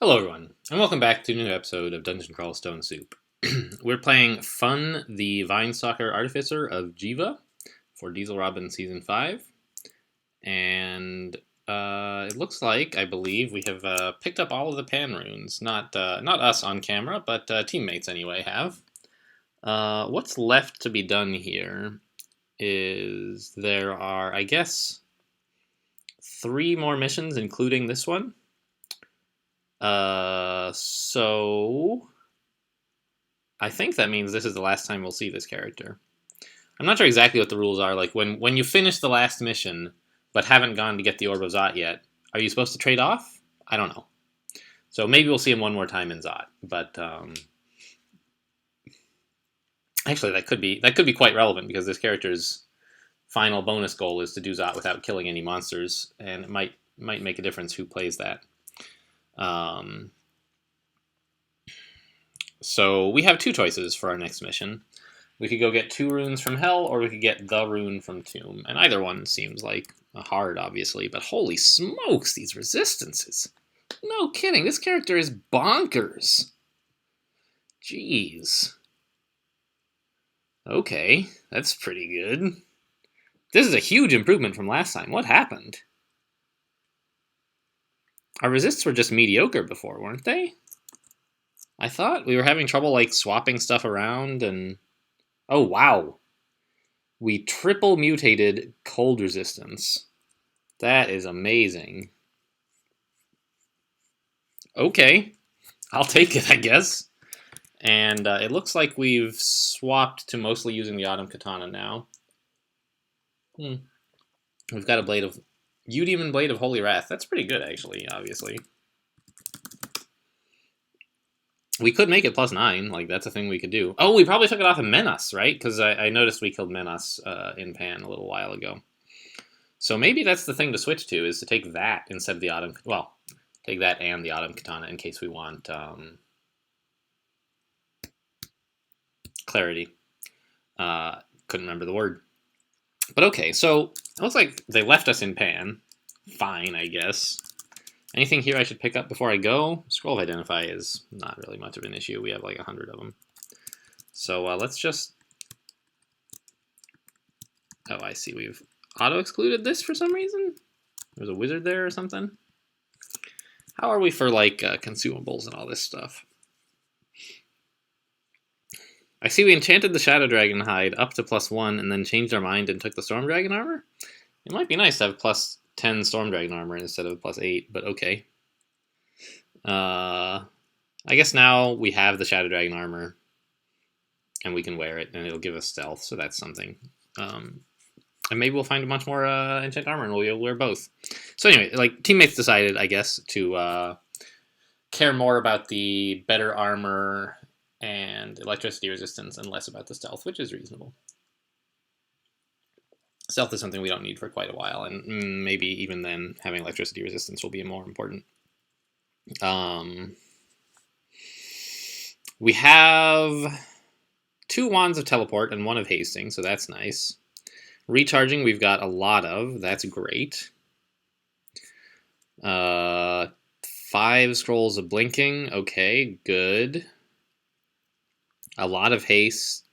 Hello everyone, and welcome back to a new episode of Dungeon Crawl Stone Soup. We're playing Fun, the Vinestalker Artificer of Jiva for Dieselrobin Season 5. And it looks like, I believe, we have picked up all of the pan runes. Not us on camera, but teammates anyway have. What's left to be done here is there are, I guess, 3 more missions, including this one. So I think that means this is the last time we'll see this character. I'm not sure exactly what the rules are. Like when you finish the last mission, but haven't gone to get the Orb of Zot yet, are you supposed to trade off? I don't know. So maybe we'll see him one more time in Zot, but actually that could be quite relevant because this character's final bonus goal is to do Zot without killing any monsters, and it might make a difference who plays that. So we have 2 choices for our next mission. We could go get 2 runes from Hell, or we could get the rune from Tomb. And either one seems like hard, obviously, but holy smokes, these resistances. No kidding, this character is bonkers. Jeez. Okay, that's pretty good. This is a huge improvement from last time. What happened? Our resists were just mediocre before, weren't they? I thought we were having trouble, like, swapping stuff around and... Oh, wow. We triple mutated cold resistance. That is amazing. Okay. I'll take it, I guess. And it looks like we've swapped to mostly using the Autumn Katana now. We've got a Blade of... Eudemon Blade of Holy Wrath. That's pretty good, actually, obviously. We could make it +9, like, that's a thing we could do. Oh, we probably took it off of Menas, right? Because I noticed we killed Menas in Pan a little while ago. So maybe that's the thing to switch to, is to take that instead of the Autumn... Well, take that and the Autumn Katana in case we want clarity. Couldn't remember the word. But okay, so it looks like they left us in Pan. Fine, I guess. Anything here I should pick up before I go? Scroll of Identify is not really much of an issue. We have like 100 of them. So let's just... Oh, I see. We've auto-excluded this for some reason? There's a wizard there or something? How are we for, like, consumables and all this stuff? I see we enchanted the Shadow Dragon hide up to +1 and then changed our mind and took the Storm Dragon armor? It might be nice to have +10 Storm Dragon armor instead of +8, but okay. I guess now we have the Shadow Dragon armor, and we can wear it, and it'll give us stealth, so that's something. And maybe we'll find a bunch more enchant armor, and we'll be able to wear both. So anyway, like, teammates decided, I guess, to care more about the better armor and electricity resistance and less about the stealth, which is reasonable. Stealth is something we don't need for quite a while, and maybe even then having electricity resistance will be more important. We have 2 wands of teleport and 1 of hasting, so that's nice. Recharging we've got a lot of, that's great. 5 scrolls of blinking, okay, good. A lot of haste,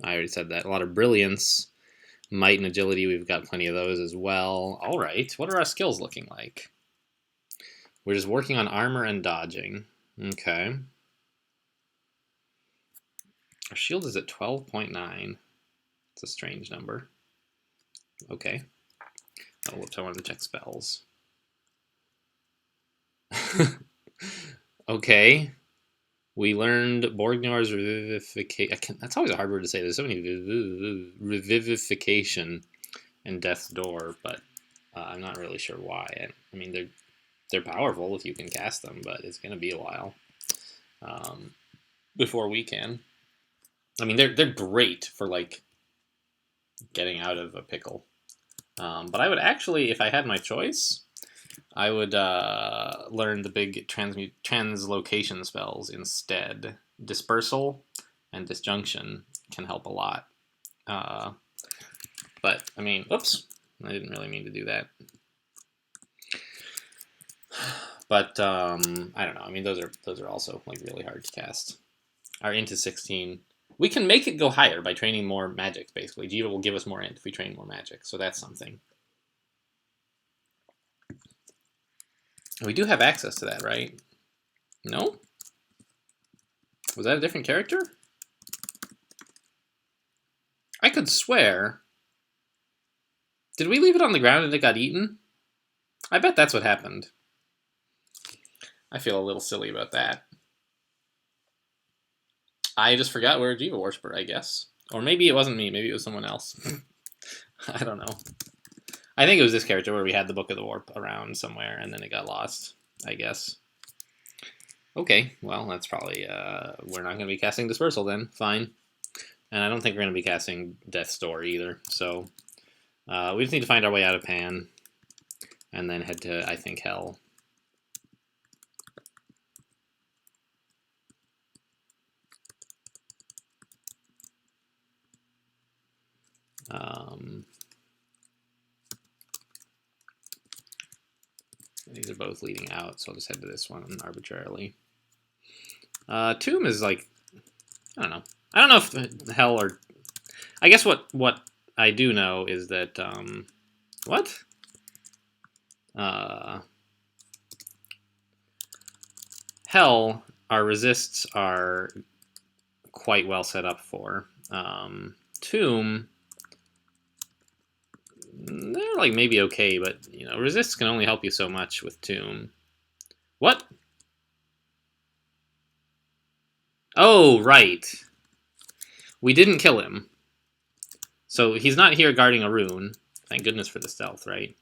I already said that. A lot of brilliance. Might and agility, we've got plenty of those as well. Alright, what are our skills looking like? We're just working on armor and dodging. Okay. Our shield is at 12.9. It's a strange number. Okay. Oh, whoops, I wanted to check spells. Okay. We learned Borgniar's Revivification. That's always a hard word to say. There's so many Revivification and Death's Door, but I'm not really sure why. I mean, they're powerful if you can cast them, but it's going to be a while before we can. I mean, they're great for, like, getting out of a pickle. But I would actually, if I had my choice, I would learn the big translocation spells instead. Dispersal and Disjunction can help a lot. But, I mean, oops, I didn't really mean to do that. But I don't know. I mean, those are also like really hard to cast. Our int is 16. We can make it go higher by training more magic. Basically, Jiva will give us more int if we train more magic. So that's something. We do have access to that, right? No? Was that a different character? I could swear. Did we leave it on the ground and it got eaten? I bet that's what happened. I feel a little silly about that. I just forgot we were a Jiva Worshiper, I guess. Or maybe it wasn't me, maybe it was someone else. I don't know. I think it was this character where we had the Book of the Warp around somewhere and then it got lost, I guess. Okay, well, that's probably, we're not going to be casting Dispersal then. Fine. And I don't think we're going to be casting Death's Door either. So we just need to find our way out of Pan and then head to, I think, Hell. These are both leading out, so I'll just head to this one arbitrarily. Tomb is like, I don't know. I don't know if Hell or... I guess what I do know is that, what? Hell, our resists are quite well set up for. Tomb, they're like maybe okay, but you know, resists can only help you so much with Tomb. What? Oh, right. We didn't kill him. So he's not here guarding a rune. Thank goodness for the stealth, right?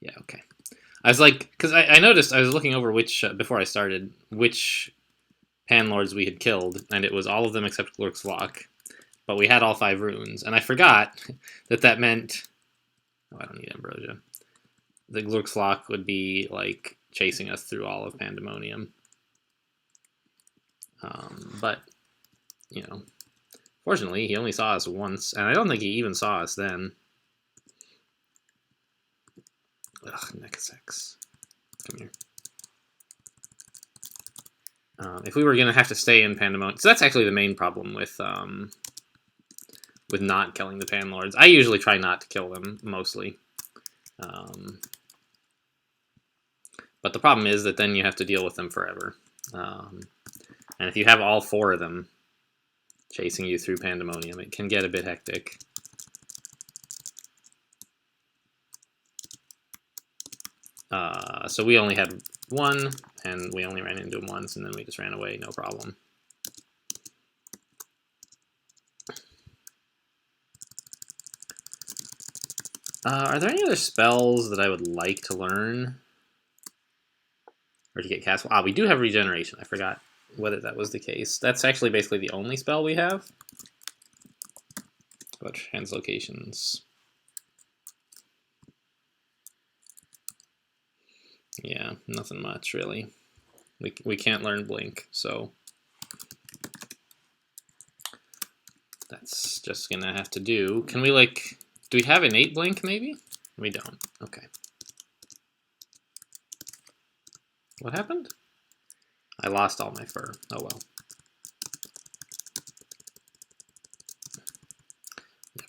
Yeah, okay. I was like, because I noticed, I was looking over which, before I started, which Panlords we had killed, and it was all of them except Glurk's Lock. But we had all 5 runes, and I forgot that meant... Oh, I don't need Ambrosia. The Glurk's Lock would be, like, chasing us through all of Pandemonium. But, you know, fortunately, he only saw us once, and I don't think he even saw us then. Ugh, Nekasex. Come here. If we were going to have to stay in Pandemonium... So that's actually the main problem with not killing the Panlords. I usually try not to kill them, mostly. But the problem is that then you have to deal with them forever. And if you have all 4 of them chasing you through Pandemonium, it can get a bit hectic. So we only had 1, and we only ran into him once, and then we just ran away, no problem. Are there any other spells that I would like to learn? Or to get cast? Ah, we do have regeneration. I forgot whether that was the case. That's actually basically the only spell we have. About translocations. Yeah, nothing much really. We can't learn Blink, so that's just gonna have to do. Can we like? Do we have innate Blink? Maybe we don't. Okay. What happened? I lost all my fur. Oh well.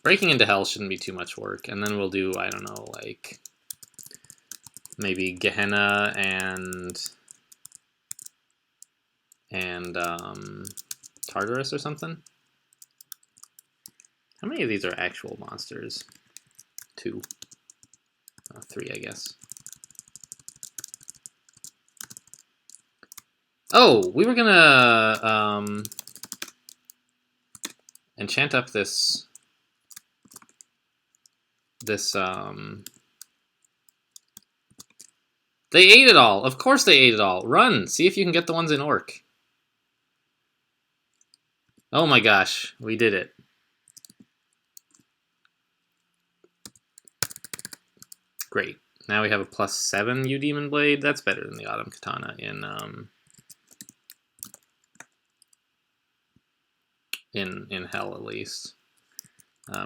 Breaking into Hell shouldn't be too much work, and then we'll do, I don't know, like maybe Gehenna and Tartarus or something. How many of these are actual monsters? 2. 3, I guess. Oh, we were gonna enchant up this They ate it all. Of course they ate it all. Run! See if you can get the ones in Orc. Oh my gosh, we did it. Great. Now we have a +7 U Demon Blade. That's better than the Autumn Katana in Hell, at least.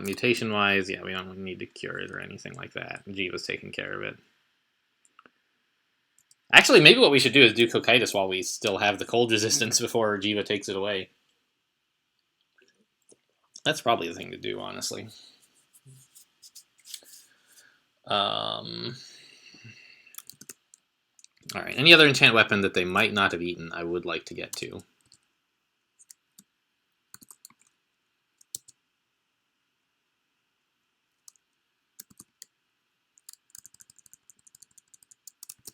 Mutation-wise, yeah, we don't need to cure it or anything like that. Jiva's taking care of it. Actually, maybe what we should do is do Cocytus while we still have the cold resistance before Jiva takes it away. That's probably the thing to do, honestly. Alright, any other enchant weapon that they might not have eaten, I would like to get to.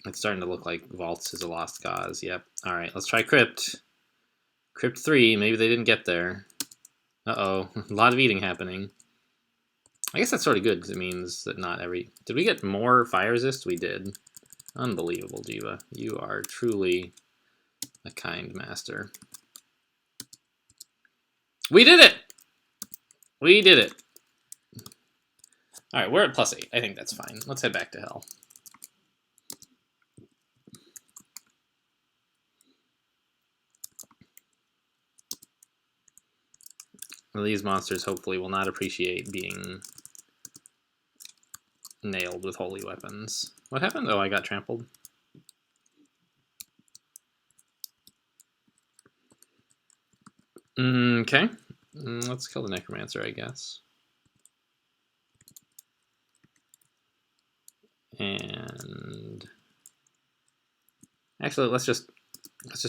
It's starting to look like Vaults is a lost cause. Yep. Alright, let's try Crypt. Crypt 3, maybe they didn't get there. Uh-oh, a lot of eating happening. I guess that's sort of good, because it means that not every... Did we get more fire resist? We did. Unbelievable, Jiva. You are truly a kind master. We did it! We did it! Alright, we're at +8. I think that's fine. Let's head back to Hell. Well, these monsters hopefully will not appreciate being nailed with holy weapons. What happened? Oh, I got trampled. Okay. Let's kill the Necromancer, I guess. And actually, let's just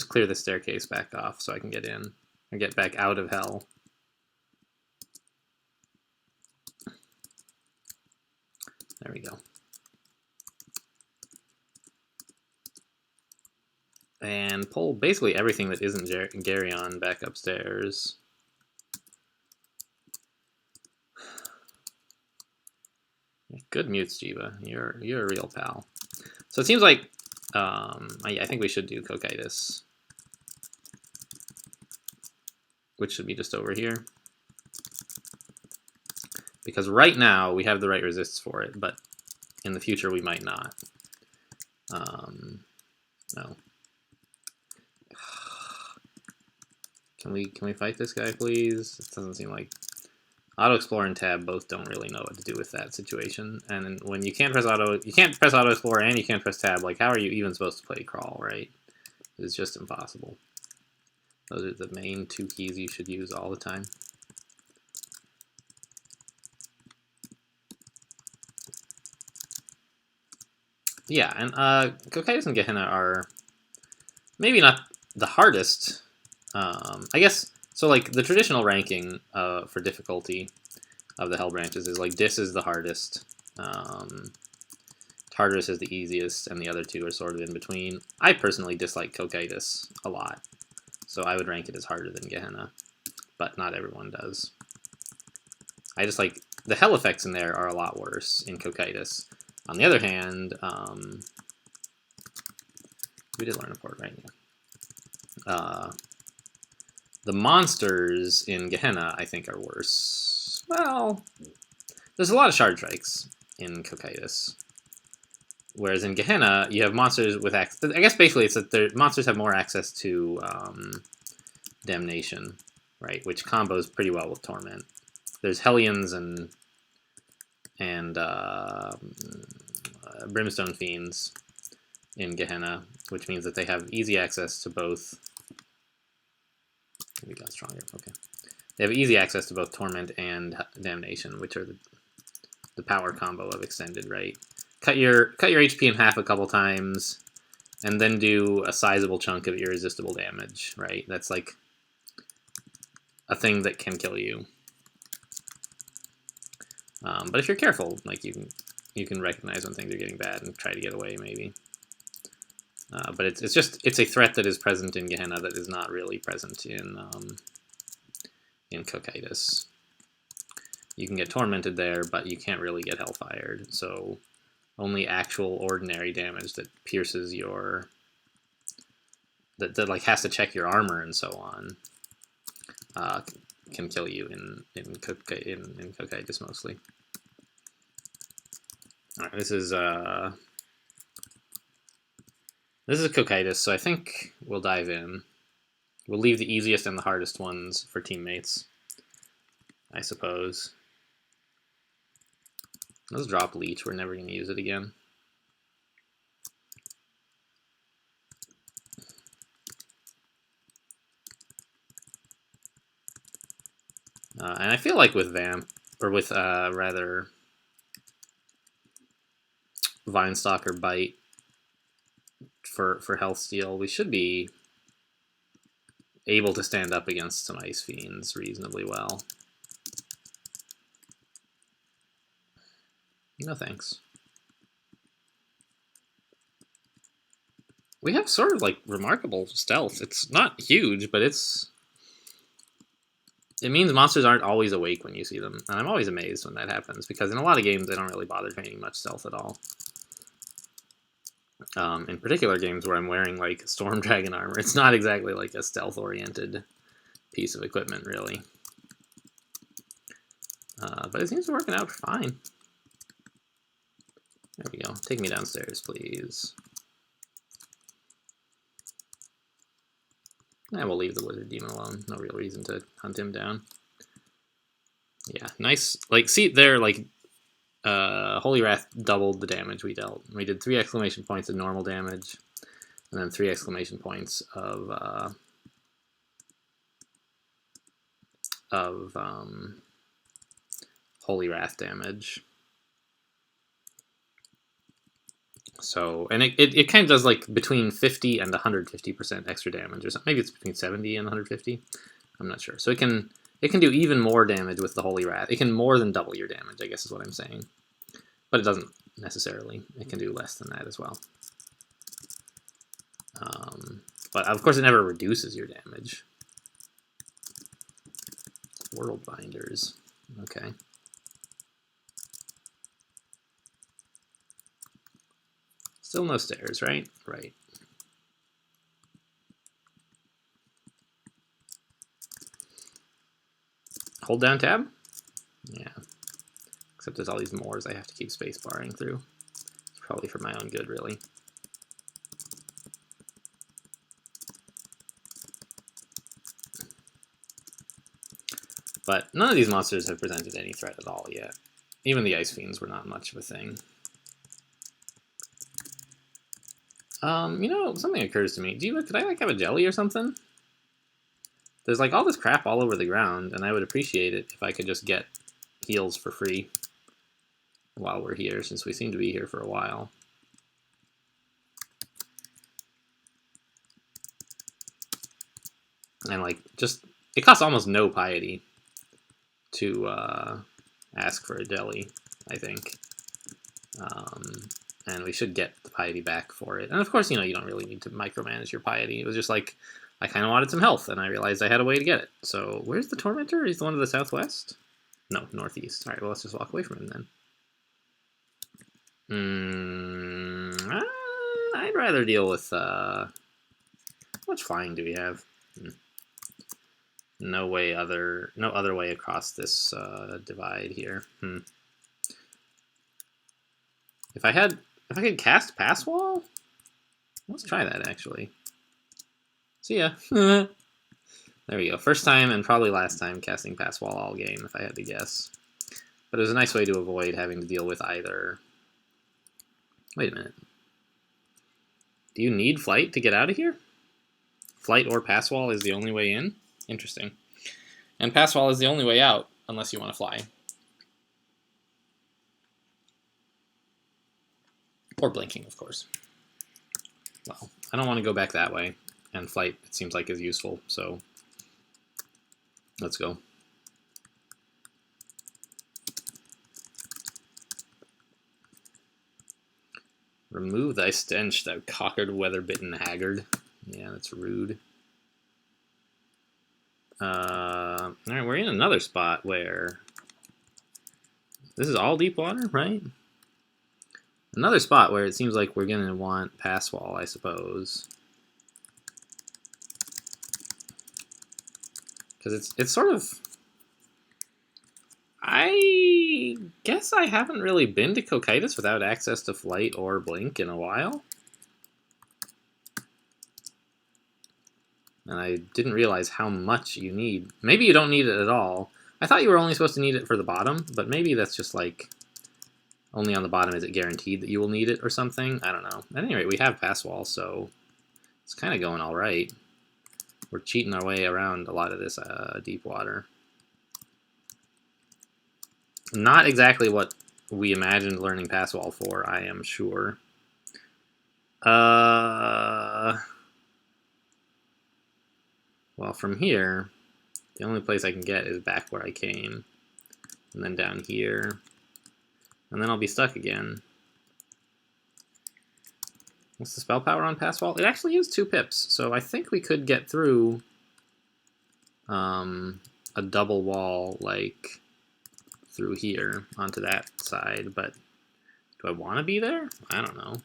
clear the staircase back off so I can get in and get back out of Hell. There we go. And pull basically everything that isn't Garyon back upstairs. Good mutes, Jiva. You're a real pal. So it seems like I think we should do Cocytus, which should be just over here. Because right now we have the right resists for it, but in the future we might not. No. Can we fight this guy, please? It doesn't seem like Auto Explorer and Tab both don't really know what to do with that situation. And when you can't press Auto Explorer and you can't press Tab, like how are you even supposed to play Crawl, right? It's just impossible. Those are the main two keys you should use all the time. Yeah, and Cocytus and Gehenna are maybe not the hardest. I guess, so like the traditional ranking for difficulty of the Hell branches is like Dis is the hardest, Tartarus is the easiest, and the other two are sort of in between. I personally dislike Cocytus a lot, so I would rank it as harder than Gehenna, but not everyone does. I just like, the Hell effects in there are a lot worse in Cocytus. On the other hand, we did learn a port, right? Yeah. The monsters in Gehenna, I think, are worse. Well, there's a lot of shard strikes in Cocytus. Whereas in Gehenna, you have monsters with access. I guess basically it's that monsters have more access to Damnation, right? Which combos pretty well with Torment. There's Hellions and Brimstone Fiends in Gehenna, which means that they have easy access to both. Maybe got stronger. Okay, they have easy access to both Torment and Damnation, which are the power combo of Extended, right? Cut your HP in half a couple times, and then do a sizable chunk of irresistible damage, right? That's like a thing that can kill you. But if you're careful, like you can recognize when things are getting bad and try to get away, maybe. But it's a threat that is present in Gehenna that is not really present in Cocytus. You can get tormented there, but you can't really get hellfired. So only actual ordinary damage that pierces your that like has to check your armor and so on can kill you in Cocytus mostly. All right, this is Cocytus, so I think we'll dive in. We'll leave the easiest and the hardest ones for teammates, I suppose. Let's drop Leech. We're never going to use it again. And I feel like with Vamp, or with rather Vinestalker Bite for health steal, we should be able to stand up against some Ice Fiends reasonably well. No thanks. We have sort of like remarkable stealth. It's not huge, but it means monsters aren't always awake when you see them. And I'm always amazed when that happens, because in a lot of games they don't really bother training much stealth at all. In particular games where I'm wearing like Storm Dragon armor, it's not exactly like a stealth-oriented piece of equipment, really. But it seems to be working out fine. There we go. Take me downstairs, please. And we'll leave the Lizard Demon alone. No real reason to hunt him down. Yeah, nice. Like, see there, like, Holy Wrath doubled the damage we dealt. We did 3 exclamation points of normal damage, and then 3 exclamation points of Holy Wrath damage. So, and it kind of does like between 50 and 150% extra damage, or something. Maybe it's between 70 and 150. I'm not sure. So it can do even more damage with the Holy Wrath. It can more than double your damage, I guess is what I'm saying. But it doesn't necessarily. It can do less than that as well. But of course it never reduces your damage. World Binders. Okay. Still no stairs, right? Right. Hold down tab? Yeah. Except there's all these mores I have to keep spacebarring through. It's probably for my own good, really. But none of these monsters have presented any threat at all yet. Even the Ice Fiends were not much of a thing. You know, something occurs to me. Could I like have a jelly or something? There's like all this crap all over the ground, and I would appreciate it if I could just get heals for free while we're here, since we seem to be here for a while. And like, just, it costs almost no piety to ask for a jelly, I think. And we should get the piety back for it. And of course, you know, you don't really need to micromanage your piety. It was just like, I kind of wanted some health, and I realized I had a way to get it. So, where's the Tormentor? He's the one to the southwest? No, northeast. Alright, well, let's just walk away from him then. I'd rather deal with, how much flying do we have? No other way across this divide here. If I could cast Pass Wall? Let's try that, actually. See ya. There we go. First time and probably last time casting Pass Wall all game, if I had to guess. But it was a nice way to avoid having to deal with either... Wait a minute. Do you need Flight to get out of here? Flight or Pass Wall is the only way in? Interesting. And Pass Wall is the only way out, unless you want to fly. Or blinking, of course. Well, I don't want to go back that way. And Flight, it seems like, is useful, so let's go. Remove thy stench, thou cockered, weather-bitten haggard. Yeah, that's rude. Alright, we're in another spot where... This is all deep water, right? Another spot where it seems like we're going to want Pass Wall, I suppose. Because it's sort of... I guess I haven't really been to Cocytus without access to Flight or Blink in a while. And I didn't realize how much you need. Maybe you don't need it at all. I thought you were only supposed to need it for the bottom, but maybe that's just like Only on the bottom is it guaranteed that you will need it or something. I don't know. At any rate, we have pass wall, so it's kind of going all right. We're cheating our way around a lot of this deep water. Not exactly what we imagined learning pass wall for, I am sure. Well, from here, the only place I can get is back where I came. And then down here. And then I'll be stuck again. What's the spell power on pass wall? It actually used 2 pips, so I think we could get through a double wall, like through here onto that side, but do I want to be there? I don't know.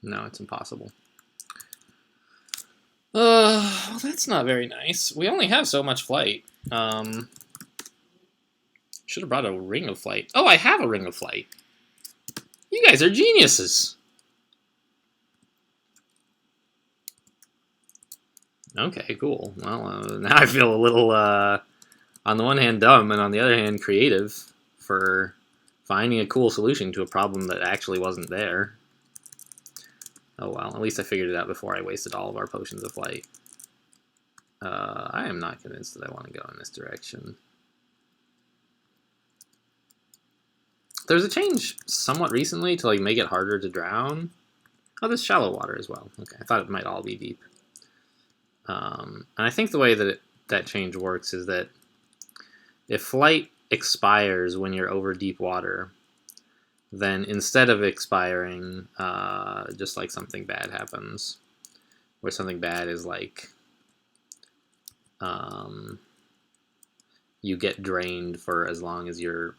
No, it's impossible. Well, that's not very nice. We only have so much flight. Should have brought a ring of flight. Oh, I have a ring of flight. You guys are geniuses. Okay, cool. Well, now I feel a little, on the one hand, dumb, and on the other hand, creative for finding a cool solution to a problem that actually wasn't there. Oh well, at least I figured it out before I wasted all of our potions of flight. I am not convinced that I want to go in this direction. There's a change somewhat recently to like make it harder to drown. Oh, there's shallow water as well. Okay, I thought it might all be deep. And I think the way that that change works is that if flight expires when you're over deep water, then instead of expiring, just like something bad happens, where something bad is like you get drained for as long as you're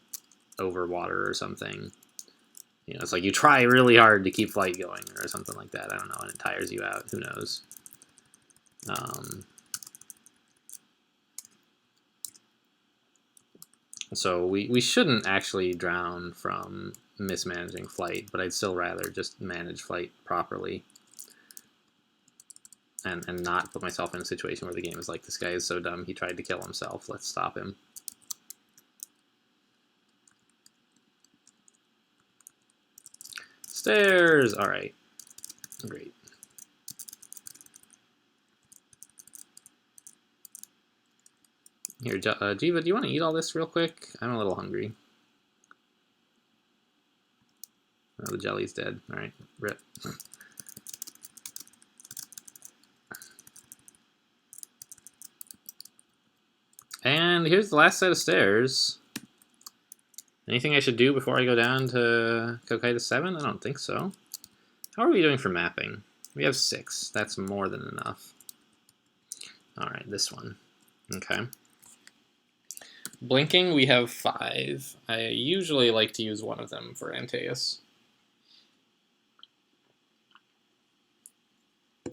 over water or something. You know, it's like you try really hard to keep flight going or something like that. I don't know, and it tires you out. Who knows? So we shouldn't actually drown from mismanaging flight, but I'd still rather just manage flight properly and not put myself in a situation where the game is like, this guy is so dumb, he tried to kill himself, let's stop him. Stairs! Alright. Great. Here, Jiva, do you want to eat all this real quick? I'm a little hungry. Oh, the jelly's dead. Alright, rip. And here's the last set of stairs. Anything I should do before I go down to Kokaitis 7? I don't think so. How are we doing for mapping? We have 6. That's more than enough. Alright, this one. Okay. Blinking, we have 5. I usually like to use one of them for Antaeus.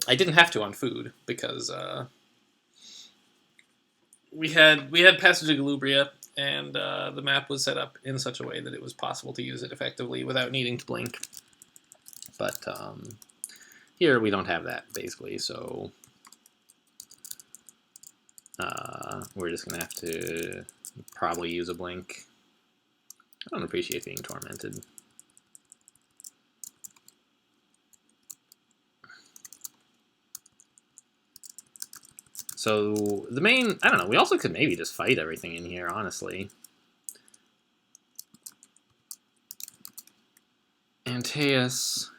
I didn't have to on food, because we had Passage of Galubria, and the map was set up in such a way that it was possible to use it effectively without needing to blink. But here we don't have that, basically, so we're just going to have to probably use a blink. I don't appreciate being tormented. So the main, I don't know, we also could maybe just fight everything in here, honestly. Antaeus.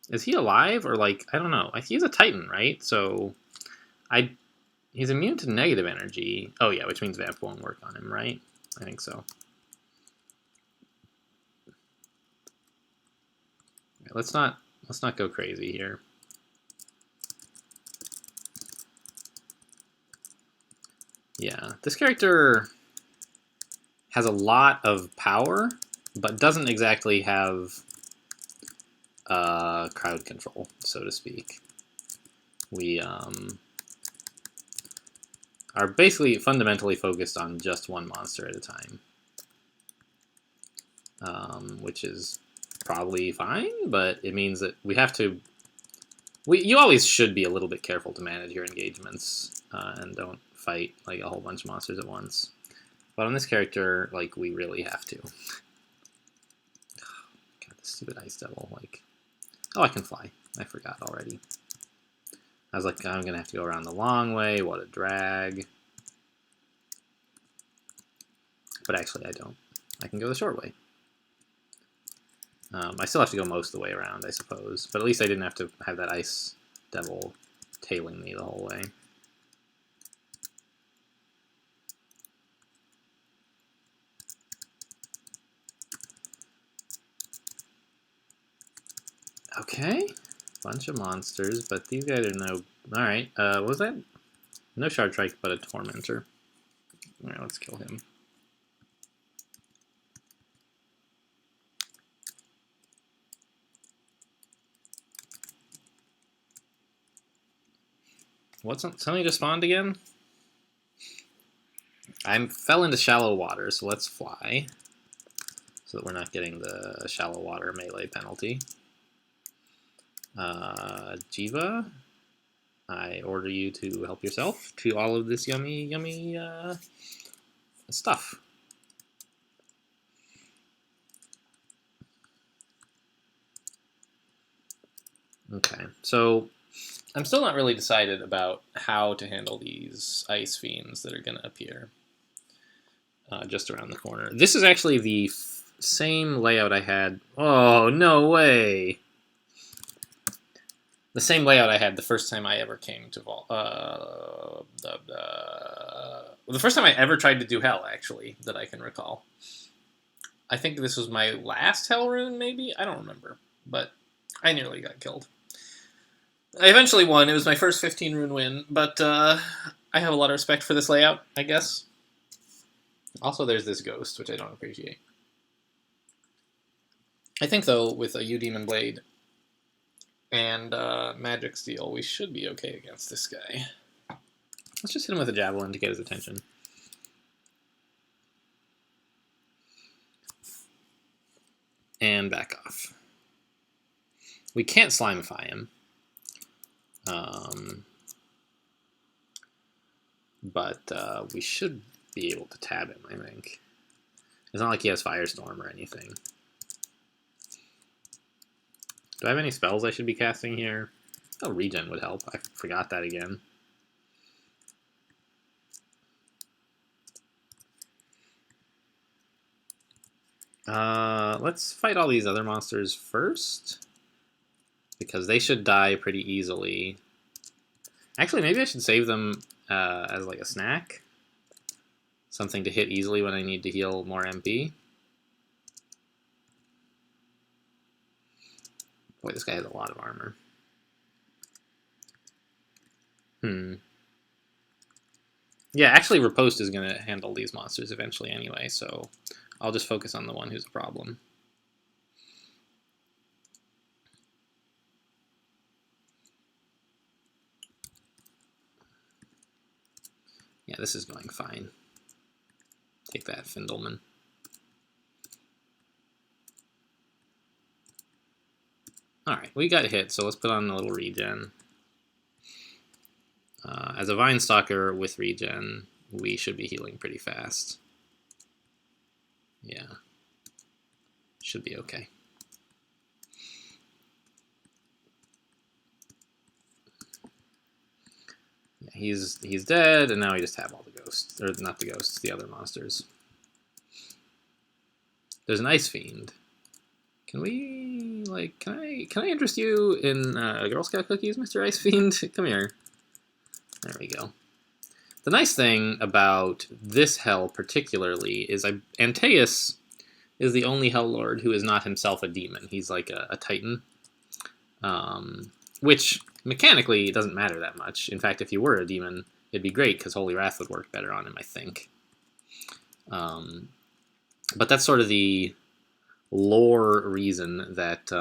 Is he alive or like, I don't know. He's a Titan, right? So he's immune to negative energy. Oh yeah, which means Vamp won't work on him, right? I think so. Right, let's not go crazy here. Yeah, this character has a lot of power, but doesn't exactly have crowd control, so to speak. We are basically fundamentally focused on just one monster at a time, which is probably fine, but it means that we have to... You always should be a little bit careful to manage your engagements and don't fight like a whole bunch of monsters at once. But on this character, like, we really have to. God, this stupid ice devil, like... Oh, I can fly. I forgot already. I was like, I'm gonna have to go around the long way, what a drag. But actually I don't. I can go the short way. I still have to go most of the way around, I suppose. But at least I didn't have to have that ice devil tailing me the whole way. Okay. Bunch of monsters, but these guys are no... Alright, what was that? No Shard Strike, but a Tormentor. Alright, let's kill him. Something just spawned again? I fell into shallow water, so let's fly. So that we're not getting the shallow water melee penalty. Jiva, I order you to help yourself to all of this yummy, yummy stuff. Okay, so I'm still not really decided about how to handle these ice fiends that are going to appear just around the corner. This is actually the same layout I had. Oh, no way! The same layout I had the first time I ever came to the first time I ever tried to do Hell, actually, that I can recall. I think this was my last Hell rune, maybe? I don't remember, but I nearly got killed. I eventually won. It was my first 15 rune win, but I have a lot of respect for this layout, I guess. Also, there's this ghost, which I don't appreciate. I think, though, with a U-Demon Blade and Magic Steel, we should be okay against this guy. Let's just hit him with a Javelin to get his attention. And back off. We can't Slimify him. But we should be able to tab him, I think. It's not like he has Firestorm or anything. Do I have any spells I should be casting here? Oh, Regen would help. I forgot that again. Let's fight all these other monsters first, because they should die pretty easily. Actually, maybe I should save them as like a snack. Something to hit easily when I need to heal more MP. Boy, this guy has a lot of armor. Yeah, actually Riposte is going to handle these monsters eventually anyway, so I'll just focus on the one who's a problem. Yeah, this is going fine. Take that, Findelman. Alright, we got hit, so let's put on a little regen. As a Vine Stalker with regen, we should be healing pretty fast. Yeah. Should be okay. Yeah, he's dead, and now we just have all the ghosts. Or not the ghosts, the other monsters. There's an Ice Fiend. Can we, like, can I interest you in Girl Scout cookies, Mr. Ice Fiend? Come here. There we go. The nice thing about this Hell particularly is Antaeus is the only Hell Lord who is not himself a demon. He's like a Titan. Which, mechanically, doesn't matter that much. In fact, if he were a demon, it'd be great, because Holy Wrath would work better on him, I think. But that's sort of the lore reason that...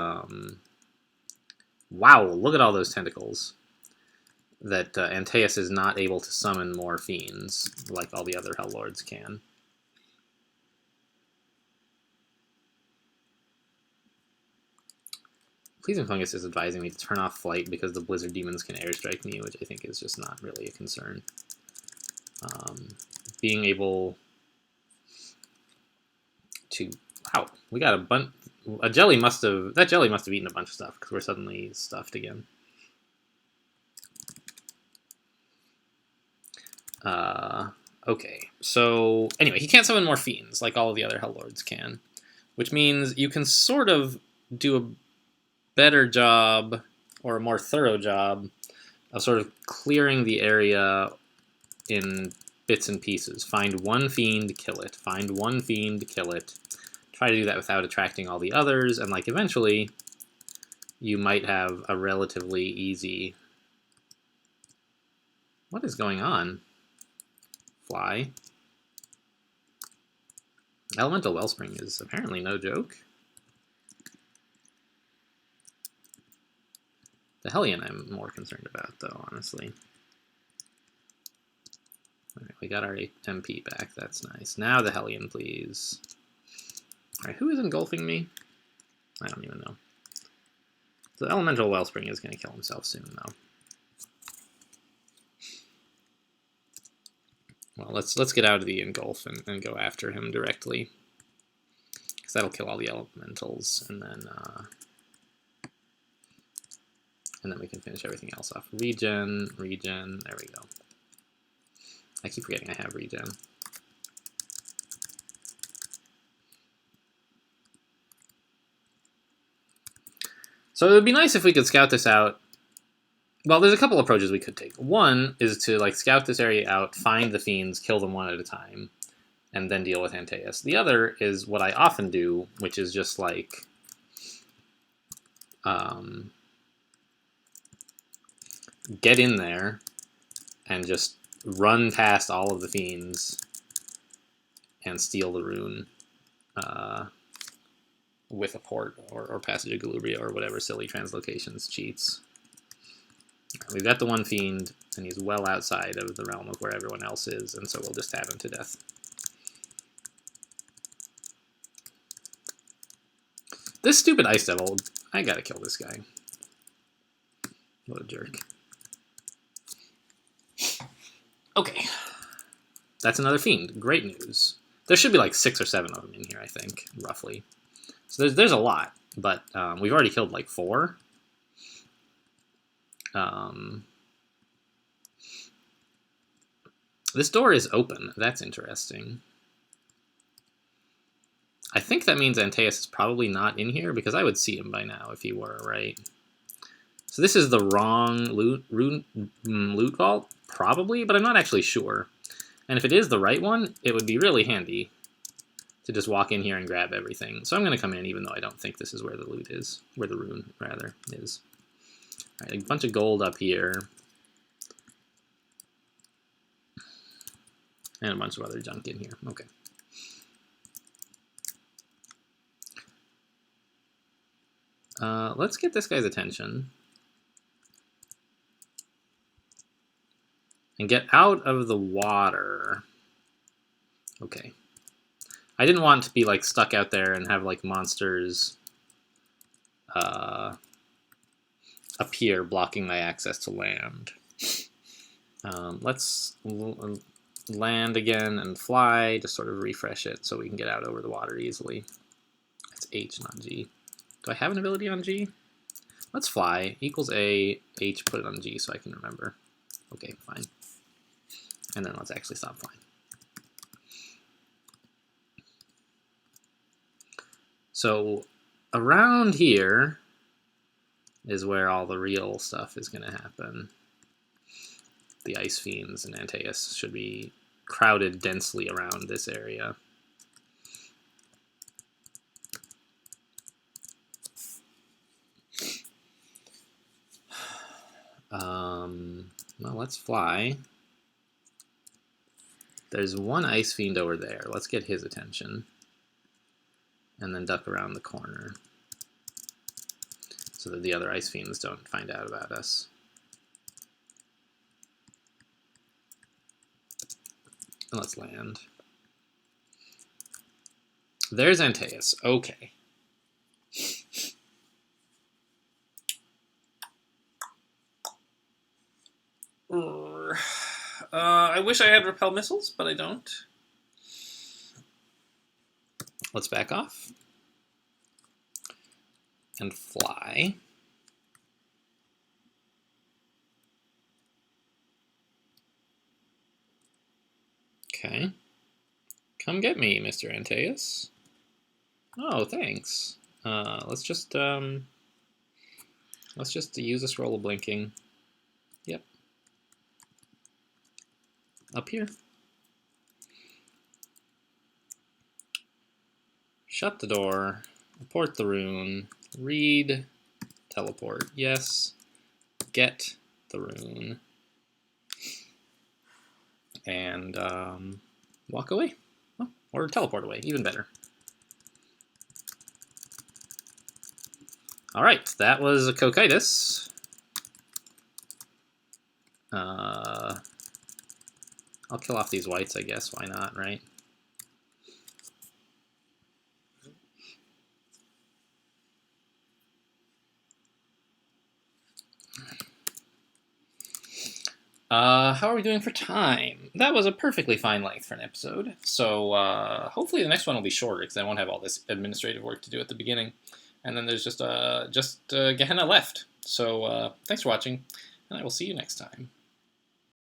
wow, look at all those tentacles. That Antaeus is not able to summon more fiends, like all the other Hell Lords can. Pleasing Fungus is advising me to turn off flight because the blizzard demons can airstrike me, which I think is just not really a concern. Being able to... Wow, we got a bunch... That jelly must have eaten a bunch of stuff because we're suddenly stuffed again. Okay, so anyway, he can't summon more fiends like all of the other Hell Lords can, which means you can sort of do a better job or a more thorough job of sort of clearing the area in bits and pieces. Find one fiend, kill it. Find one fiend, kill it. Try to do that without attracting all the others, and like eventually you might have a relatively easy... What is going on? Fly. Elemental Wellspring is apparently no joke. The Hellion I'm more concerned about, though, honestly. Alright, we got our MP back. That's nice. Now the Hellion, please. Alright, who is engulfing me? I don't even know. The Elemental Wellspring is going to kill himself soon, though. Well, let's get out of the engulf and go after him directly, because that'll kill all the elementals, and then we can finish everything else off. Regen, there we go. I keep forgetting I have regen. So it would be nice if we could scout this out. Well, there's a couple approaches we could take. One is to like scout this area out, find the fiends, kill them one at a time, and then deal with Antaeus. The other is what I often do, which is just like get in there and just run past all of the fiends and steal the rune with a port or Passage of Galubria or whatever silly translocations cheats. We've got the one fiend, and he's well outside of the realm of where everyone else is, and so we'll just stab him to death. This stupid Ice Devil, I gotta kill this guy. What a jerk. Okay. That's another fiend. Great news. There should be like 6 or 7 of them in here, I think, roughly. So there's a lot, but we've already killed like 4. This door is open. That's interesting. I think that means Antaeus is probably not in here, because I would see him by now if he were, right? So this is the wrong loot vault? Probably, but I'm not actually sure. And if it is the right one, it would be really handy to just walk in here and grab everything. So I'm going to come in even though I don't think this is where the loot is. Where the rune, rather, is. All right, a bunch of gold up here. And a bunch of other junk in here. Okay. Let's get this guy's attention. And get out of the water. Okay. I didn't want to be like stuck out there and have like monsters appear blocking my access to land. Let's land again and fly, just sort of refresh it so we can get out over the water easily. It's H, not G. Do I have an ability on G? Let's fly. Equals A, H, put it on G so I can remember. Okay, fine. And then let's actually stop flying. So around here is where all the real stuff is going to happen. The Ice Fiends and Antaeus should be crowded densely around this area. Well, let's fly. There's one Ice Fiend over there. Let's get his attention. And then duck around the corner so that the other Ice Fiends don't find out about us. And let's land. There's Antaeus. Okay. door. I wish I had repel missiles, but I don't. Let's back off. And fly. Okay. Come get me, Mr. Antaeus. Oh, thanks. Let's just use a scroll of blinking. Yep. Up here. Shut the door. Report the rune. Read. Teleport. Yes. Get the rune. And walk away. Oh, or teleport away. Even better. Alright, that was a Cocytus. I'll kill off these whites, I guess. Why not, right? How are we doing for time? That was a perfectly fine length for an episode. So hopefully the next one will be shorter because I won't have all this administrative work to do at the beginning. And then there's just Gehenna left. So thanks for watching, and I will see you next time.